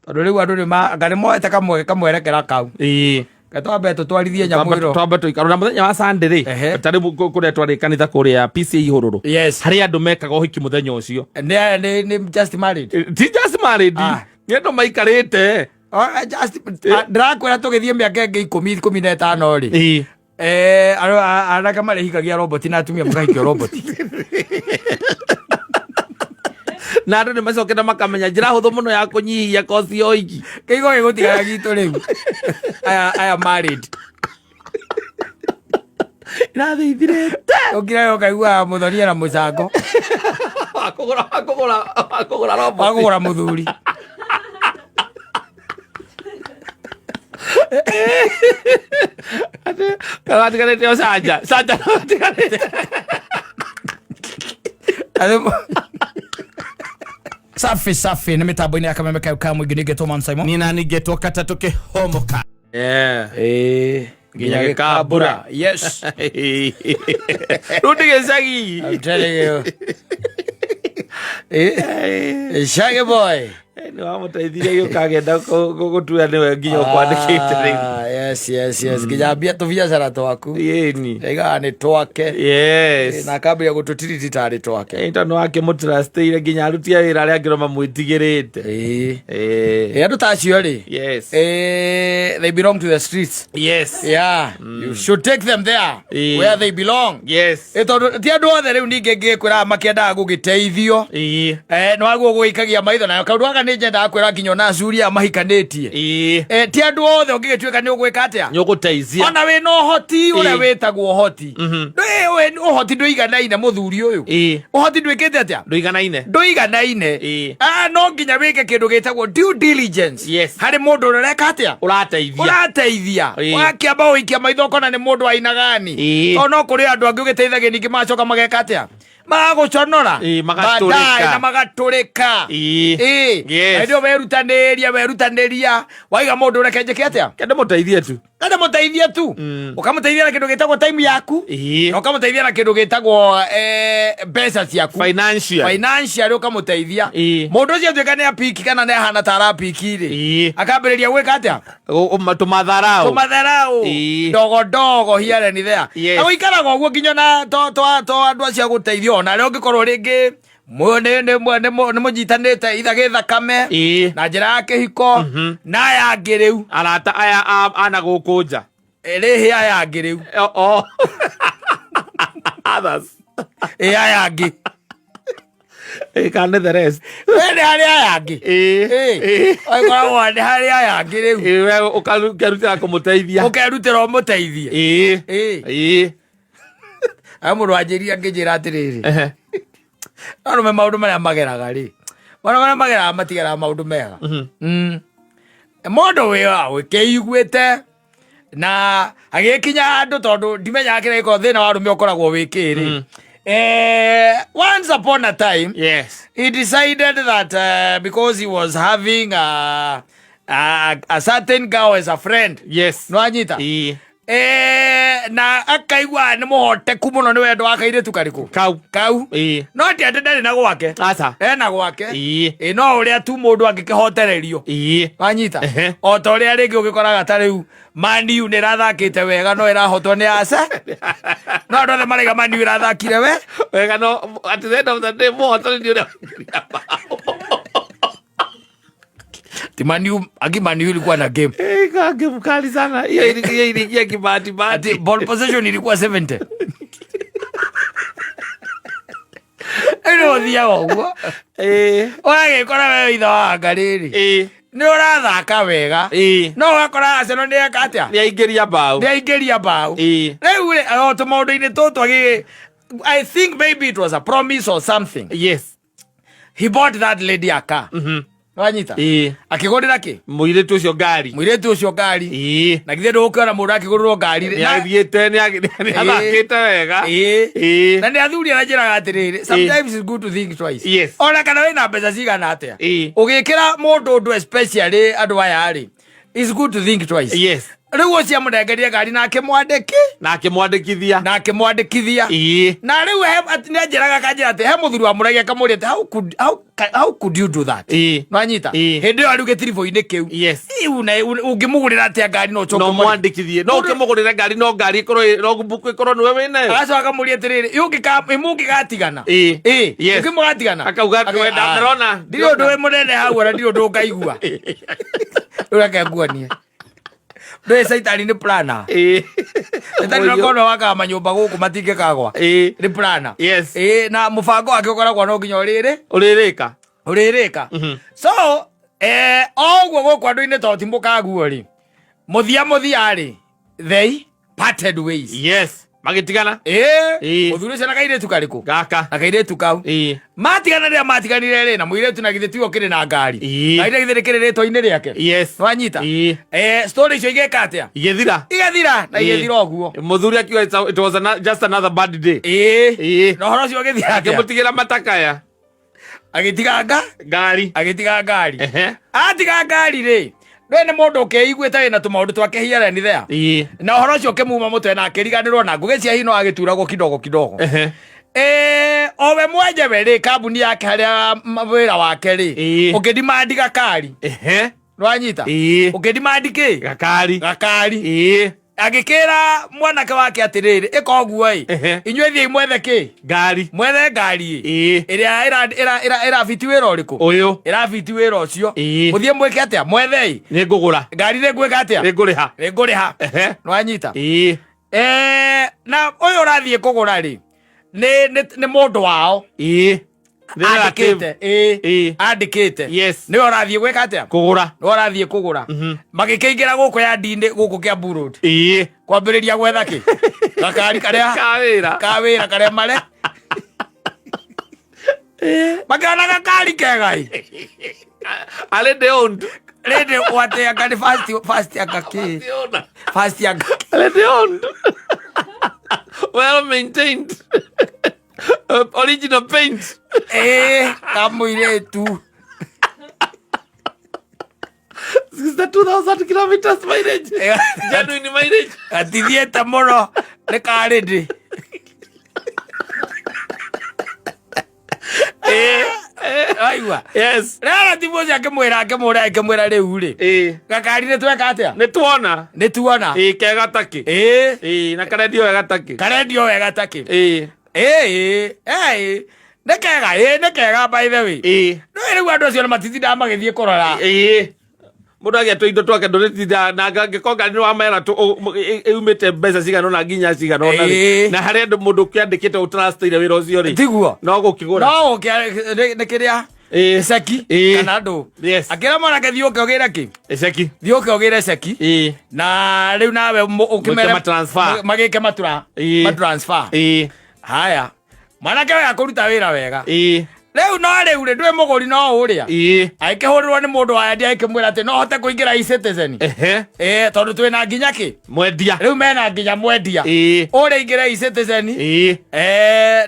tondu riu andu ngari moete kamwerekera kau Gatwambe tutwarithie nyamwiro twambe tuikarå na muthenya wa Sunday ri tari kuria twari kanitha kuria PCA Ihururu hari andu mekaga uhiki muthenya ucio ni just married ti just married ni andu maikarite ndirakwira tugithie miaka ingi 15 ri anake marihikagia robot na atumia makahikio robot na andu ni macokete makamenya njira huthu muno ya kunyihia kosi oiki kigo gigutigara gitu riu aya married irathithirite ukira ukaigua muthonia na mucango akugura robot akugura muthuri kagatigarite o Sanja kagatigarite safi nä mä tambo-inä ya kamemeka ka må ingä nä ngetwo Simon nä na nä ngetwo Kata tå kä homoka nginya gä kambura rä u ndä gä cagi Shaggy boy nä wamå teithirie gä kagenda gå tua nä we nginya å kwandä kä te nginya mbia tå biacara twaku aigaga nä twake na akambia gå tå tiriti tarä twake tondå wakä må trasteire nginya arutia wä ra arä a ngä roma mwä tigä rä te andå tacio rä they belong to the streets you should take them there where they belong tondå ti andå othe rä u ningä ngä kwä ra makiendaga gå gä teithio nä waguo gå ikagia maitho nayo kaundu gaka nä njendaga kwä ra nginya ona acuria mahikanä tie ti andå othe å ngä gä tuä ka nä å gwä ka atä a nä å gå teithia ona wä na å hoti å rä a wä tagwo hoti å hoti ndå iganaine må thuri å yå å hoti ndwä kä te atä a ndå iganaine no nginya wä ke kä ndå gä tagwo due diligence harä må ndå å rä reka atä a å rateithia wakä amba å ikia maitho kona nä må ndå ainagani ona kå rä andå angä å gä teithagä ningä macoka mageka atä a magaguconora na magatũrĩka ndio werutanĩria waiga mũndũ reke njĩke atĩa kende mũteithie tu ũkamũteithia na kĩndũ gĩtagwo time yaku na ũkamũteithia na kĩndũ gĩtagwo mbeca ciaku financial ũkamũteithia mũndũ ũcio atuĩka nĩ apiki kana nĩ ahana ta arapiki rĩ akambĩrĩria gwĩka atĩa tũmatharau ndogo here ni there na ũikaraga ũguo nginya na to andũ acio gũteithio ona rä å ngä korwo rä ngä nä må nyitanä itha gä thakame na njä ra ya kä hiko na aya ngä rä u arata aya ana gå kå nja rä hä aya ngä rä u aya ngä kane the rest nä harä aya ngä koragwo nä harä aya ngä rä u å kerutä ra kå må teithia å kerutä ra å må teithie må ndå anjä ria ngä njä ra atä rä rä arå me maå ndå marä a mageraga rä marä a mageraga matigeraga maå ndå mega må ndå wä wa wä kä iguä te na agä kinya andå tondå ndimenyaga kä rä ko thä na wa rå me å koragwo wä kä rä once upon a time he decided that because he was having a certain girl as a friend no anyita na akaigua nä må hoteku må no nä wendo wa kairä tu karä kau no ti atä ndarä na gwake ena gwake no å rä a tu må ndå angä kä hotererio wanyita o ta å rä a rä ngä å gä koraga ta rä u maniu nä rathakä te wega no ä rahotwo nä aca no andå othe maraiga maniu ä rathakire wega no atä the end of the day må hotanä nä Timaniu ilikuwa na game. Game kali sana. Hiyo iliingia kibahati bahati. Ball possession ilikuwa 70. Ero thia woguo. Oage kora wewe itha wa ngariri. Ni urathaka wega. No wakora Arsenal ni akatia. Ni aingiria bao. Riu to maundu-ini tutu I think maybe it was a promise or something. He bought that lady a car. Wanyita akigondera ki muiretu ucio ngari na githe ndũgũkĩona mũndũ akĩgũrĩrwo ngari nĩathiĩte nĩathakĩte wega na nĩ athuri aranjĩraga atĩrĩrĩ sometimes it's good to think twice ona kana wĩna mbeca cigana atĩa ũgĩkĩra mũndũ ũndũ especially andũ aya rĩ it's good to think twice riu ucio munengeria ngari nake mwandikithia na riu ni njiraga kanjira ati he muthuri wa muragia kamuri ati how could you do that nwanyita hindi yo riu gitiribo-ini kiu iu na ungimugurira atia ngari no choke no mwandikithie no ukimugurira ngari no ngari no buku ikorwo niwe winayo agacoka akamuria atiriri imungigatigana ukimugatigana akauga wenda ndarona ndiri undu wi munene hau ona ndiri undu ngaigua riu akenguonie Ndoe saitani ni plana. Saitani nakono waka manyumba guku matingikagwa. Ni plana. Na mubango wake ukoragwo no nginya uririka. So ogwo guku andu-ini to timbukaguo ri. Muthia ri. They parted ways. Magitigana muthuri ucio na kairetu kariku gaka na kairetu kau matigana ria matiganire ri na muiretu na githe tigo kiri na ngari kaire githe kiri ritwa-ini riake wanyita story icio igeka atia igethira na igethira oguo muthuri akiwa it was just another bad day no horo ucio githira akimutigira matakaya agitiga ngari atiga ngari ri Rene mundu ukeiguita wina tumaundu twake hiareni there. Na horo ucio kemuma mutwe na akiriganirwo na ngugi cia hino agituragwo kidogo. Owe mwenjewe ri kambuni yake haria wira wake ri. Ukidimandi gakari. Rwanyita. Ukidimandi ki? Gakari. Agikira mwanake wake atiriri ikoguo inywe thie mwethe ki mwethe ngari ira fiti wira uriku uyu ira fiti wira ucio muthie mweke atia mwethe ni ngugura ngari ni gweka atia ni nguriha nwanyita na uyu urathie kugura ri ni mundu wao andikite ni orathie gweka atia kugura no orathie kugura magikiingira guku ya ndinde guku kia burod kwambiriria gwetha ki gakari karia kawira karia mare magana gakari kegai ale de ond rede wate ya gari fast ya kaki fast ya ale de ond well maintained original paint kamuire tu 2,000 kilometers mileage genuine mileage atithiete muno ni karidi aigua rera timuci akimwira riu ri gakari ni tweka atia ni tuona kega taki na karendio wega taki nekega by the way no riu andu acio matitindaga magithie kurora mundu agetwa indo twake nduritinda na ngikonga ni wa mera umite mbeca cigano na nginya cigano na hari andu mundu kiandikite utrustire wira ucio ri tiguo no gukigura ni kiria seki kana ndu akira mwana thio ukiogira ki seki thio ukiogira seki na riu nawe ukimere magike matransfer haya mwanake we akuruta wira wega riu no riu ndwe muguri no uria aikihurirwo ni mundu wa ndi aikimwira ati no hote kuingira e-citizen tondu twina nginya ki mwendia riu mena nginya mwendia uri ingira e-citizen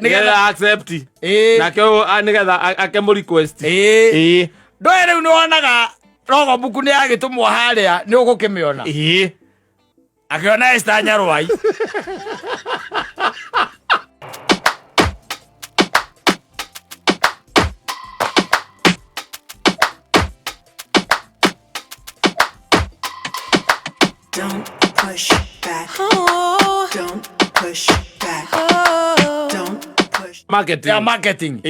nigetha accept nake nigetha akemu request ndwe riu ni wonaga rogo buku ni agitumwo haria ni ugukimiona akiona Esther Nyarwai Don't push back. Oh. Don't push back. Oh. Don't push. Marketing.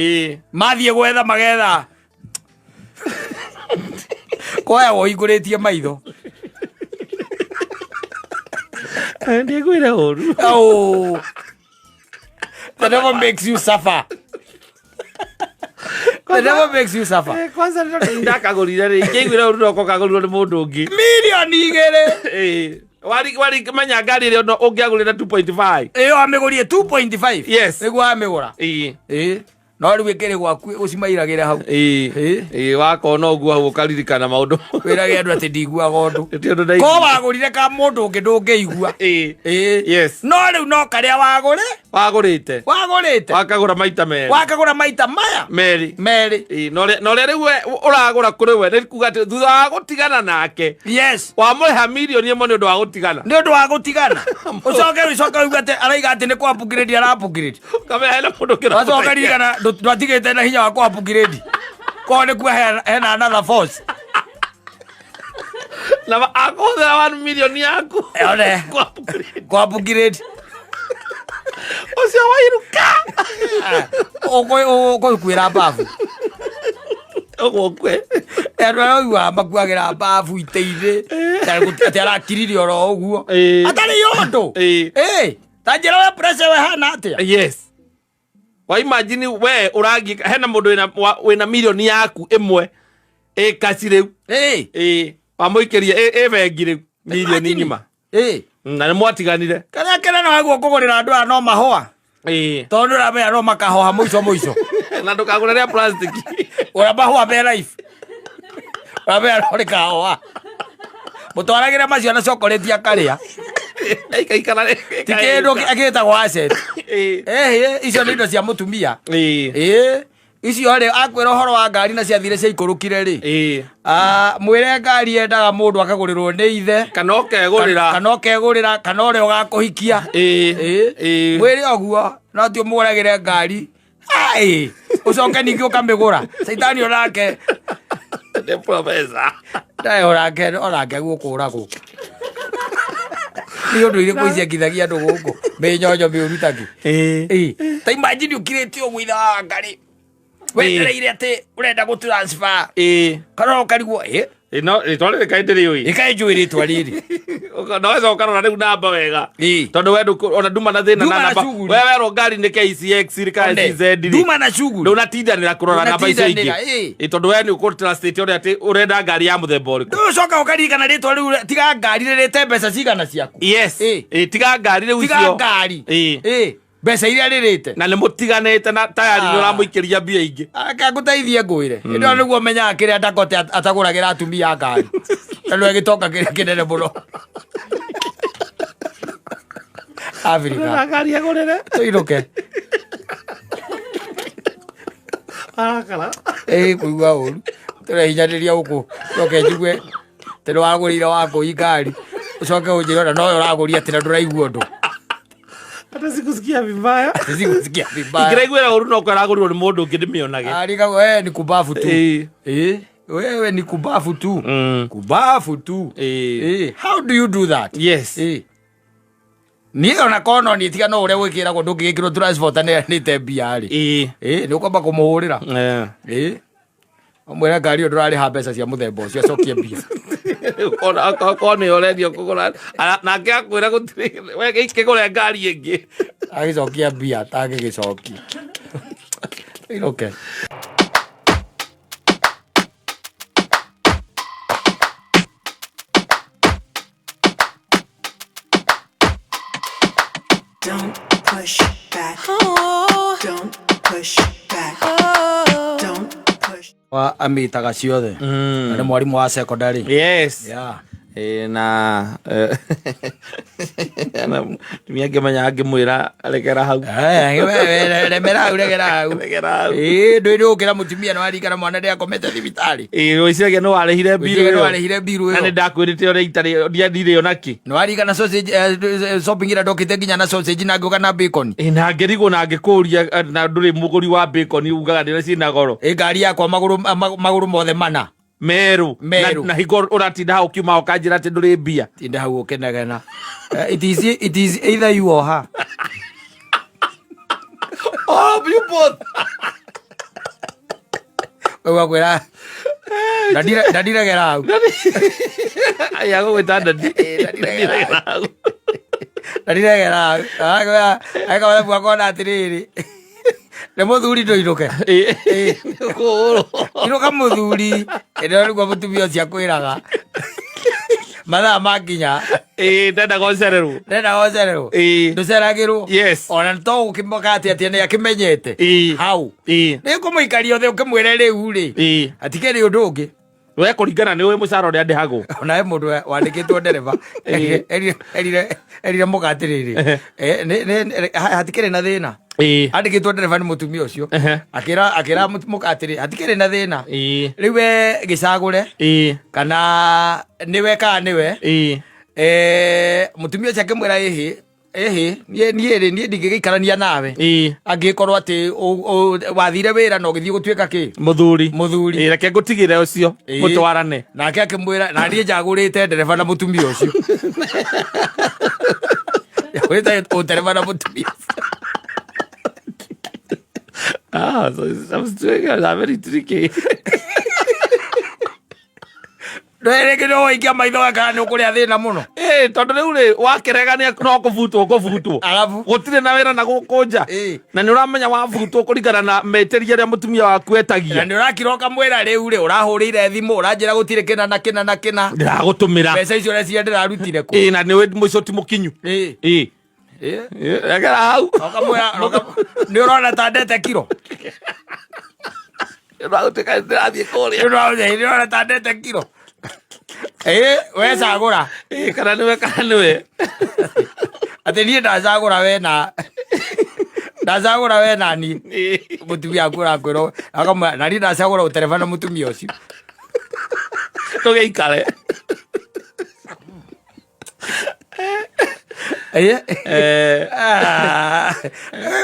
Mathie gwetha magetha. Koya woiguritie maitho. Andi gwira oru. Oh. That never makes you suffer. That never makes you suffer. Kwanza ndakagurire ri ingigwira oru roko kagurirwo ni mundu ungi. Milioni igere. Wari manya ngari ri no ungiagurira 2.5. Amigurie 2.5. Yes. Niguo amigura. no riu ikiri gwaku ucimairagire hau wakona uguo hau ukaririkana maundu wirage andu ati ndiguaga undu ko wagurire ka mundu ungi ndungĩigua yes no riu no karia wagurite wakagura maita maya meri no ria riu uragura kuri we ni kuga ati thutha wa gutigana nake yes wamuriha mirioni imwe ni undu wa gutigana ucoke uga ati araiga ati ni kwa upgrade arapgrade kamera hena mundu kira wacoka ririkana ndwatigite na hinya wa kwa upgrade ko ni kuwa hena another force na akothera 1 million yaku ore kwa upgrade ucio wairuka ko kwira bafu ogokwe wa makuagira bafu iteire ati arakirire oro uguo atari yondu tanjira we pressure we hana atia yes wa imagine we uragi hena mundu wina milioni yaku imwe kasire wamuikirie bengire milioni ngima na ni mwatiganire kana no aguo kugurira andu no mahoa tondu ramenya no makahoha muico na ndukagurira plastic ora bahua be life ora ri kahoa mutwaragire macio na chocolate akaria tikindu agitagwo asset icio nĩ indo cia mutumia icio ri akwira uhoro wa ngari na ciathire cia ikurukire ri mwire ngari endaga mundu akagurirwo ni ithe kana ukegurira kana uri ugakuhikia mwire oguo no ti umuguragire ngari ucoke ningi ukamigura saitani onake the professor dai onake gukuragu ni undu iri kuicia kithagia andu guku minyonyo miurutaki ta imagine ukirite uguo itha wa ngari wetereire ati urenda gu transfer kana ukarigwo no itwalire kaindiri ui ikainjuiri twariri no weza ukarora riu namba wega tondu we ona nduma na thina na namba we ro ngari ni KCX rika CZ nduma na shughuli ndo natindanira kurora namba icio ingi tondu we ni uko translate uri ati urenda ngari ya muthemba uriku nducoka ukarikana ritwa riu tiga ngari ririte mbeca cigana ciaku yes tiga ngari riu icio tiga ngari mbeca iria ririte na ni mutiganite na tayari ni uramuikiria mbia ingi akaguteithie ngwire ndo niguo menyaga kiria Dakote ataguragira atumia ngari tondu agitoka kiria kinene muno Afrika ngari agurire tuiruke akala kuigua uru turehinyaniria uku toke njigue tendo wagurire wako ngari ucoke unjira no uraguria ati nduraigua ndu hata sikusikia vibaya ingiraiguira uru no karagurirwo ni mundu ungi ndimionage arika ni kubafu tu wewe ni kubafu tu kubafu tu how do you do that yes ni ona kono ni tiga no ure gwikira go ndungigikiro transport ni tembia ri ni ukomba kumuhurira omwera ngari ndurari ha mbeca cia muthemba ucio acokie mbia kone oredio kugura na ngiakwira gutiri we gikigure ngari ingi agicokia mbia tagigicokia okay Don't push back. Don't push back. Don't push. Wa amitaga ciothe ni mwarimu wa secondary yes yeah na miage manya ngimwira arekera hau remera uregera hau ndu ukira mutumia no arikana mwana ndia komete thibitari uiciage no arehire biru na ndakwirite ore itari ndiathire onaki no arikana sausage shopping ira ndokite nginya na sausage na ngoka na bacon na ngerigo na ngikuria na nduri muguri wa bacon ugaga ndire cina goro ngari yakwa maguru mothe mana meru na higo uratinda hau kiuma ukanjira ati nduri mbia tinda hau ukenagena it is either you or her oh you both wewe kwera dadira gera hau aya go wetanda dadira gera aga wala bwa kona atiriri ne muthuri ndo iruke iruka muthuri ndo niguo mutumia cia kwiraga mathaa makinya ndenda gocererwo ndenda gocererwo nduceragirwo yes ona to ukimoka ati ni akimenyete hau ni kumuikaria othe ukimwire riu ri atikiri undu ungi we kuringana ni we mucara uria ndihagwo ona he mundu wandikitwo ndereva erire mugatiriri hatikiri na thina andikitwo ndereva ni mutumia ucio akira mugatiri hatikiri na thina riu we gicagure kana niwe kana niwe mutumia ucio akimwira nie ndigigaikarania nawe angikorwo ati wathire wira no githii gutuika ki muthuri reke ngutigire ucio mutwarane nake akimwira na nie njagurite ndereva na mutumia ucio wita utereva na mutumia so I'm very tricky Reke no ikia maitho kana no kuria thina muno tondu riu ri wakiregania no kuvutwo gutire na wira na gukunja na ni uramenya wavutwo kuringana na meteria ria mutumia waku etagia na ni urakiroka mwira riu ri urahurire thimu uranjira gutire kina na ndiragutumira mbeca icio ria cia ndirarutire ku na ni we muico ti mukinyu agera hau ni urona ta ndete kiro urautika ndirathie kuria urona ta ndete kiro we cagura kana niwe ati nie ndacagura we na ni mutumia akura kwiro akamwa na ni ndacagura utereva na mutumia ucio tugeikare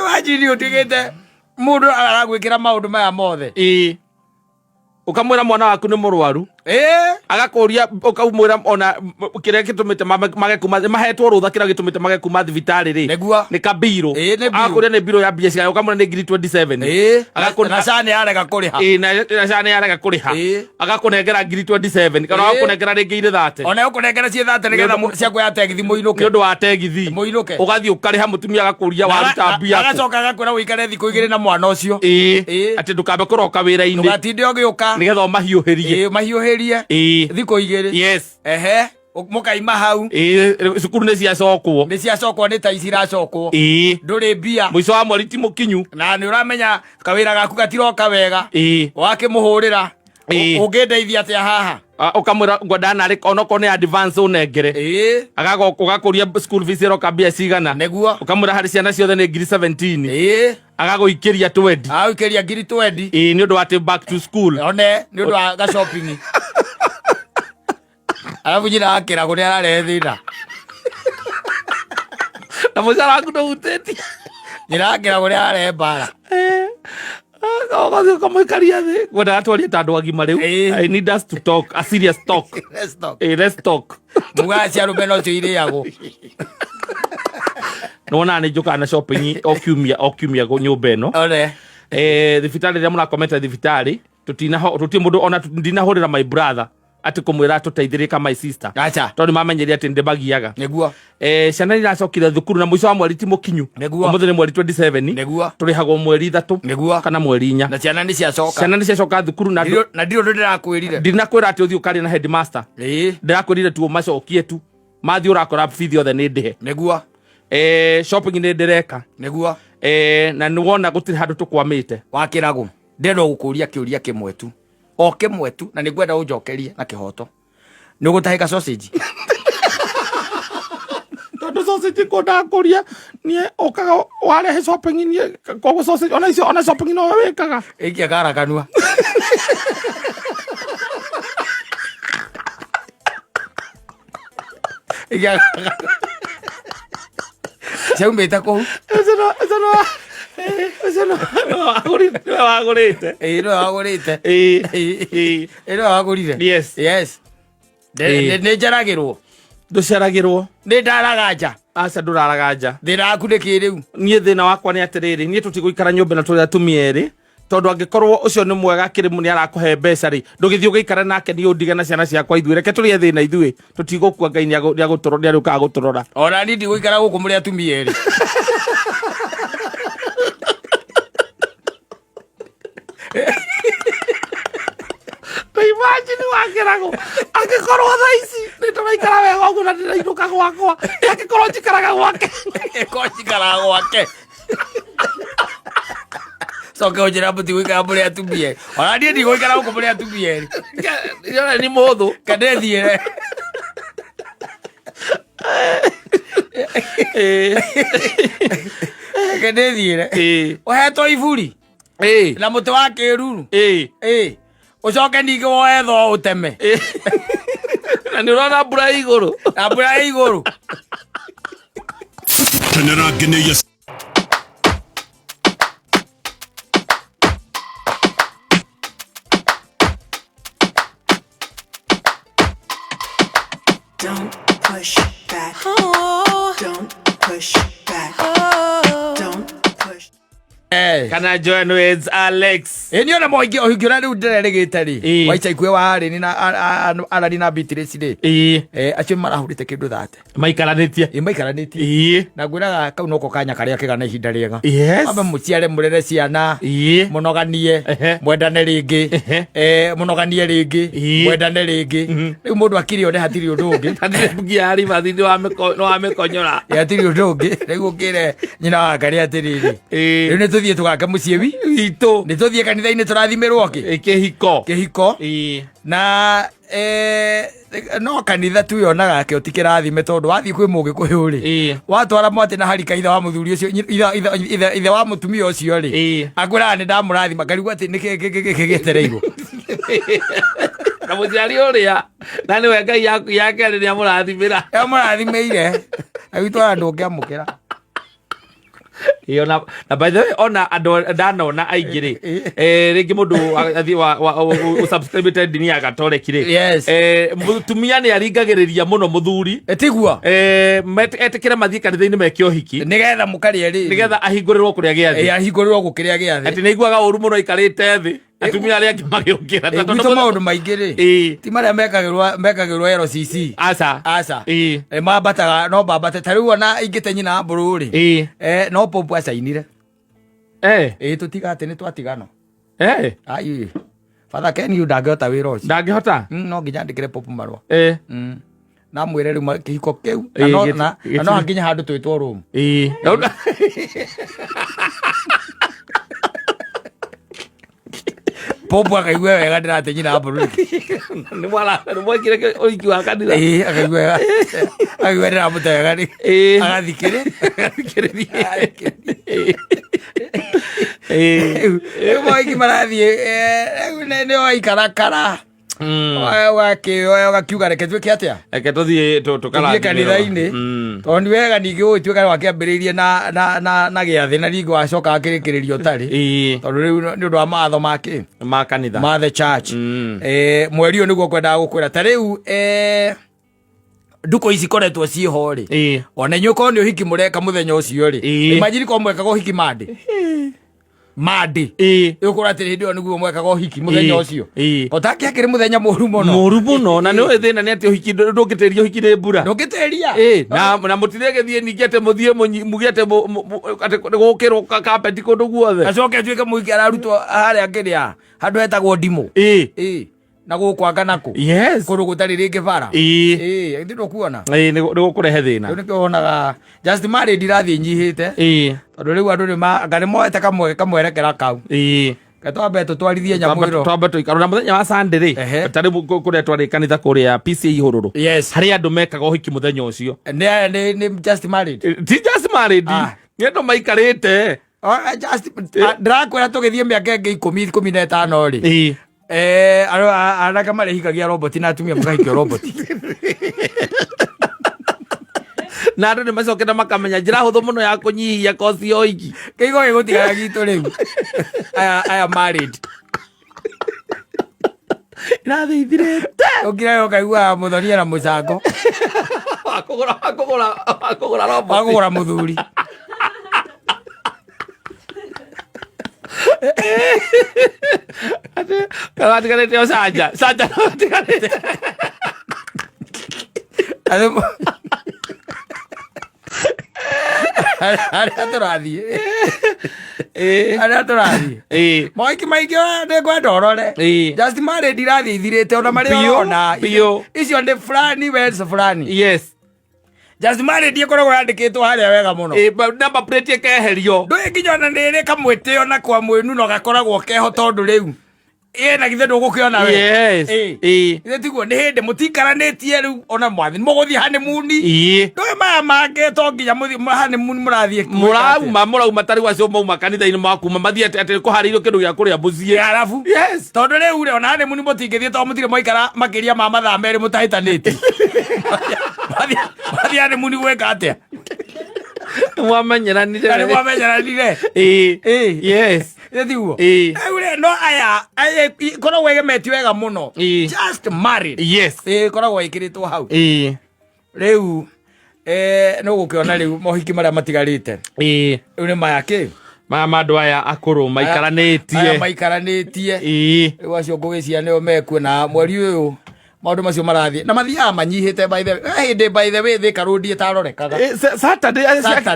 wajini utigite mundu aragwikira maundu maya mothe ukamwira mwana waku ni murwaru agakuria ukamwira ona kiria gitumite mage kuma mahetwo rutha kiria gitumite mage kuma thibitari ri ni kabiro akuria ni biro ya biacara ukamwira ni ngiri 27 agakuna na cani arega kuriha na cani arega kuriha agakunengera ngiri 27 kana agakunengera ringi 30 ona ukunengera cie 30 nigetha ciaku ya tegithi muinuke ni undu wa tegithi muinuke ugathii ukariha mutumia agakuria waruta mbia agacoka agakwira wikare thiku igiri na mwana ucio ati ndukambe kuroka wira-ini ndugatinde ugiuka nigetha mahiuhirie thiku igiri yes mukaima hau cukuru ni ciacokwo ni ta ici iracokwo nduri mbia mwico wa mweri ti mukinyu na ni uramenya kawira gaku gatiroka wega wakimuhurira ungindeithia atia haha ukamwira ngwenda narä onoko nä advance unengere ugakuria school fees iroka mbia cigana niguo ukamwira harä ciana ciothe nä ngiri 17 agagåikäria 20 agagåikäria ngiri 20 nä å ndå wa back to school one nä å ndå wa ga shopping arabu nyina akä ragå nä arare thä na må cara waku ndå hutä nyina akä ragå nä arare mbara ukamwikaria thi gwenda atwarie ta andu agima riu I need us to talk a serious talk let's talk mugacia rume no cio iriagwo nona ni njuka na shopping okiumia go nyumba ino thibitari ria murakometa thibitari tuti mundu ona ndinahurira my brother ati kumwira tuteithirika my sister tondu mamenyeri ati ndibagiaga niguo ciana iracokire thukuru na mwico wa mweri ti mukinyu umuthi ni mweri 27 turihagwo mweri 3 kana mweri 4 na ciana ni ciacoka thukuru na ndio ndirakwirire ndinakwira ati uthi ukaria na headmaster ndirakwirire tu macokie tu mathi urakora bithi othe ni ndihe niguo shopping ni ndireka niguo na ni wona gutiri handu tukwamite wakiragu ndendo gukuria kiuria kimwe tu o kimwe tu na ningwenda unjokerie na kihoto ni gutahika sausage tondu sausage ko ndakuria nie okaga warehe shopping nie kogo sausage ona shopping no wekaga ikia gara kanua ikia chaumeta ko wagurite yes nä njaragärwo nduceragirwo nä ndaragaja aca nduraragaja thä raku nä kä rä u niä thä na wakwa nä atä rä rä niä tå tigå ikara nyå mba na tå rä a tumia erä tondå angä korwo å cio nä mwega kä rä må nä arakåhe mbeca rä ndå gä thiä å gä ikara nake nä å ndige na ciana ciakwa ithuä reke tå rä e thä na ithuä tå tigå kua ngai nä arä å kaga gå tå rora ona ni ndigå ikara gå kå må rä a tumia erä imagine wakĩragwo angĩkorwo thaa ici nĩ tũraikara wega ũguo na ndĩrainũka gwakwa angĩkorwo njikaraga gwake Soke ojera buti wika mbere atumie. Ona ndiye ndigũikara gũkũ mbere atumie. Yona nĩ mũthũ. Kadethiĩ. Kadethiĩ. Ũhetwo iburi. Na mũtĩ wa kĩruru. Ũcoke ningĩ woe thoo ũteme. Na nĩ ũrona mbura igũrũ. Na mbura igũrũ. Tenera nginyĩire Don't push back. Oh. Don't push back. Oh. Don't push. Kana join with Alex. Ni ona moingi ohingĩra rĩu ndĩrerĩgĩte rĩ. Waica ikuĩ wa harĩ ni na arari na Beatrice rĩ. Acio marahũrĩte kĩndũ thate. Maikaranĩtie. Maikaranĩtie. Na ngwĩraga kau noko kanya karĩa kĩgana ihinda rĩega. Ambe mũciare mũrere ciana. Mũnoganie. Mwendane rĩngĩ. Mũnoganie rĩngĩ. Mwendane rĩngĩ. Rĩu mũndũ akiri one hatirĩ ũndũ ũngĩ. Hatirĩ bugia ari mathini wa mĩkonyora. Hatirĩ ũndũ ũngĩ. Rĩu ũkĩre nyina wa Ngarĩ atĩrĩrĩ. Rĩu nĩ tũthiĩ tũgake mũciĩ witũ. Nĩ tũthiĩ kanitha-inĩ tũrathimĩrwo kĩhiko. Na no kanitha tu yonaga ke ũtikĩrathime tondũ wathiĩ kwĩ mũgĩkũyũ rĩ. Watwara mwatĩ na harika ithe wa mũthuri ũcio ithe wa mũtumia ũcio rĩ. Akwĩraga nĩ ndamũrathima ngarigwo atĩ nĩ kĩgĩetereirwo. Na mũciari ũrĩa na nĩwe Ngai yake nĩ amũrathimĩra. Amũrathimĩire. Agĩtwara andũ ũngĩamũkĩra. Na by the way ona andũ ndanona aingĩ rĩ rĩngĩ mũndũ athi wa subscribe ndini ya Gatoreki rĩ mũtumia nĩ aringagĩrĩria mũno mũthuri etigua etĩkĩre mathiĩ kanitha-inĩ meke ũhiki nĩgetha mũkarĩa rĩ nĩgetha ahingũrĩrwo kũrĩa gĩathĩ ahingũrĩrwo gũkĩrĩa gĩathĩ atĩ nĩaiguaga ũru mũno ikarĩte thĩ atumia arĩa angĩ magĩũkĩra gwitũ maũndũ maingĩ rĩ ti marĩa mekagĩrwo LCC aca mambataga no mbambate ta rĩu ona ingĩte nyina mbũrũ rĩ no Popu acainire tũtiga atĩ nĩ twatigana ai Father Ken ndangĩhota wĩra ũcio ndangĩhota no nginya andĩkĩre Popu marũa na mwĩre rĩu kĩhiko kĩu na no hakinya handũ twĩtwo Rome Popu akaigua wega ndĩrate nyina mbũrũ nĩ mwekire ũhiki wa kanitha akaigua wega akaigua ndĩramũte wega agathikĩrĩria moiki marathiĩ nĩ waikarakara wakiuga reke twĩke atĩa reke tũthiĩ tũthiĩ kanitha-inĩ tondũ nĩ wega ningĩ gũgĩtuĩka wakĩambĩrĩirie na gĩathĩ na ningĩ wacoka akĩrĩkĩrĩrio ũtarĩ tondũ rĩu nĩ ũndũ wa matho ma kanitha ma the church mweri ũyũ nĩguo kwendaga gũkwĩra ta rĩu nduko ici koretwo ciĩho rĩ ona inyuĩ korwo nĩ ũhiki mũreka mũthenya ũcio rĩ imagine korwo mwekaga ũhiki mandi ũkora atĩ hĩndĩ ĩyo nĩguo mwekaga ũhiki mũthenya ũcio ũtakĩakĩrĩ mũthenya mũru mũno na nĩ thĩna nĩ atĩ ũhiki ndũngĩtĩria ũhiki nĩ mbura ndũngĩtĩria na mũtirĩgĩthiĩ ningĩ atĩ mũthiĩ muge atĩ gũkĩrwo kapeti kũndũ guothe acoke atuĩke mũhiki ararutwo harĩa ngĩrĩa handũ hetagwo ndimũ na gũkwanga nakũ kũndũ gũtarĩ rĩngĩ bara ndĩrwo kuona nĩ gũkũrehe thĩna rĩu nĩkĩo wonaga just married irathiĩ nyihĩte tondũ rĩu andũ nĩ moete kamwerekera kau twambe tũtwarithie nyamũ ĩno twambe tũikarwo na mũthenya wa Sunday rĩ tarĩ kũrĩa twarĩ kanitha kũrĩa PCA Ihũrũrũ harĩa andũ mekaga ũhiki mũthenya ũcio nĩ just married ti just married nĩ andũ maikarĩte ndĩrakwĩra tũgĩthiĩ mĩaka ĩngĩ 10-15 rĩ anake marehikagia roboti na atumia makahikio roboti na andũ nĩ macokete makamenya njĩra hũthũ mũno ya kũnyihia kothi ya ũhiki kĩigo gĩgũtigara gitũ rĩu aya married irathithirĩte ũkira ũkaigua mũthonia na mũcango wakũgũra mũthuri gatigarĩte o canja gatigarĩte harĩa tũrathiĩ Aria turathi. Moiki maiki ne kwenda orore. Just mare ndirathi ithirite ona mari ona. Icio ndi fulani wens fulani. Yes. Just mare ndie koragwo yandikitwo haria wega muno. Number plate ekeherio. Ndui nginya na ndiri kamwite ona kwa mwenu no gakoragwo keho tondu riu. Na githe ndugukiona we. Yes. Ithe tiguo ni hindi mutikaranitie riu ona mwathi muguthi honeymoon. Ndui maya mange to nginya muthi honeymoon murathie. Murauma tari wacio mauma kanitha-ini makuma mathiete ati kuhariirio kindu gia kuria mucie. Arafu. Yes. Tondu riu ri ona honeymoon mutingithie to mutire moikara makiria ma mathaa meri mutahitanite. Mathi honeymoon gweka atia. Mwamenyeranire. Mwamenyeranire. Yes. Yetiguo. No aya kono wege meti wega muno. Just married. Yes. Kono ikiritwo hau. Riu no gukiona riu mohiki maria matigarite. Riu ni maya ki. Mama andu aya akuru maikaranĩtie. Aya maikaranĩtie. Riu acio ngugĩcia nĩo mekwo na mweri uyu maundu macio marathie na mathiaga manyihite by the way. Hindi by the way thika road itarorekaga. Saturday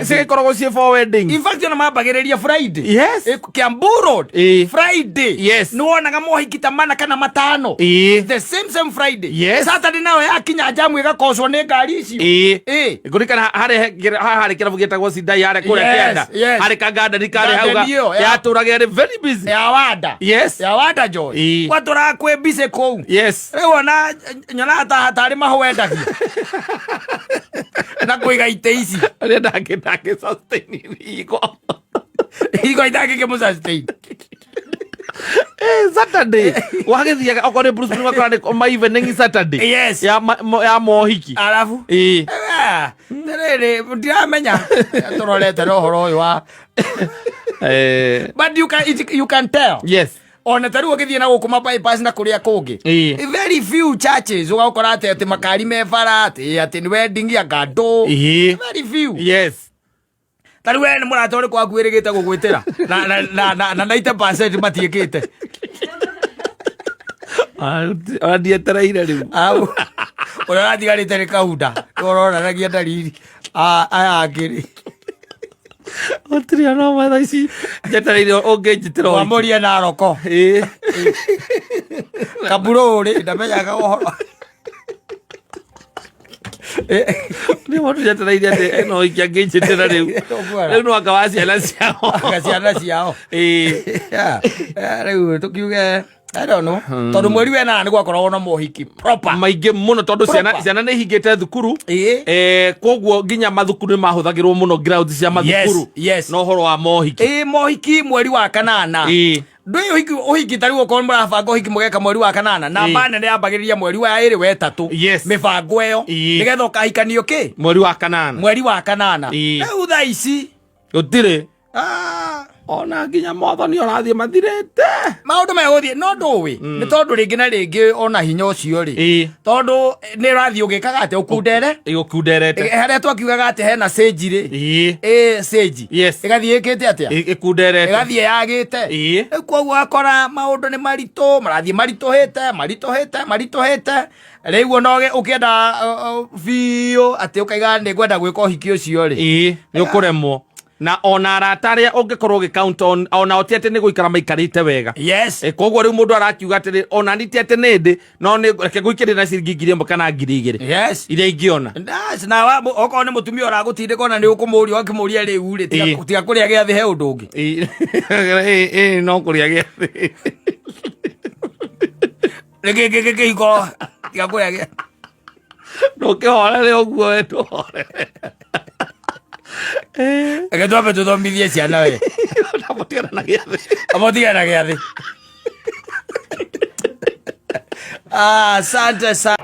cikoragwo cie for wedding. In fact ona mambagĩrĩria Friday. Yes. Kiambu Road. Friday. Yes. Nuonaga mohiki ta mana kana matano. The same Friday. Yes. Saturday nawe yakinya jamu igakocwo nĩ ngari icio. Ngurikana hari kirabu gitagwo Sidai hari kuria kianda. Hari kaganda dikari hauga yaturage very busy. Ya wada. Yes. Ya wada Joy. Watura kwe busy kou. Yes. Ona nyona hatari mahowendagia. Na kuiga ite ici. Aria ndake sustain iko. Iko itake ke mu sustain. Saturday. Wagithia okore Bruce Lee makorane ma evening Saturday. Yes. Ya mohiki. Arafu. Nere ndiramenya. Turorete no horo uyu wa. But you can tell. Yes. Ona taru ukithie na gukuma bypass na kuria kungi. Very few churches ugakora ati makari mebara ati ni wedding ya gado. Very few. Yes. Taru we ni muratore kwa kwirigite gugwitira na 90% matiekite. Adietereire riu. Ora ratigarite ni kaunda. Orora ragia dalili. Aya angiri. Otri ana ma daici jetereire ongejitiro wa moria na roko. Kaburo ri ndamenyaga uhoro. Ni mtu jetereire ati no ikangejitira riu. Riu no akawacia ciao. Akaciana ciao. Riu tukiuge I don't know. Tondu mweri wena ni gwakoragwo na mohiki proper. Maingi muno tondu ciana ni hingite thukuru. Koguo nginya mathukuru ni mahuthagirwo muno grounds cia mathukuru. No horo wa mohiki. Mohiki mweri wa kanana. Ndui uhiki tari uko murabanga uhiki mugeka mweri wa kanana na bana ni ambagiriria mweri wa iri wetatu. Mibango eyo nigetha ukahikanio ki mweri wa kanana. Mweri wa kanana. Riu thaa ici gutire ona nginya mwathani orathie mathirete maundu meguthie no nduwi ni tondu ringi na ringi ona hinya ucio ri tondu ni rathie ugikaga ati ukundere igukunderete haria twakiugaga ati hena sage ri sage igathie ikite atia ikunderete igathie yagite koguo akora maundu ni marito marathie maritohete riu noge ukienda biu ati ukaiga ni kwenda gwika uhiki ucio ri ni ukuremwo na ona arataria ungikorwo gicount on ona otiete ni guikara maikarite wega. Yes. Koguo riu mundu arakiuga atiri ona nitiete nindi no ni reke guikirira ciringi 1000 kana 2000. Yes. Iria ingiona. Na wa oko ni mutumia uragutindika ona ni ukumuria akimuria riu ri tiga kuria giathi he undu ungi. No kuria giathi. Reke iko tiga kuria giathi. No ke hore oguo etore. Eke tuape tuthomithie ciana we. Amotigana giathi. Asante sana.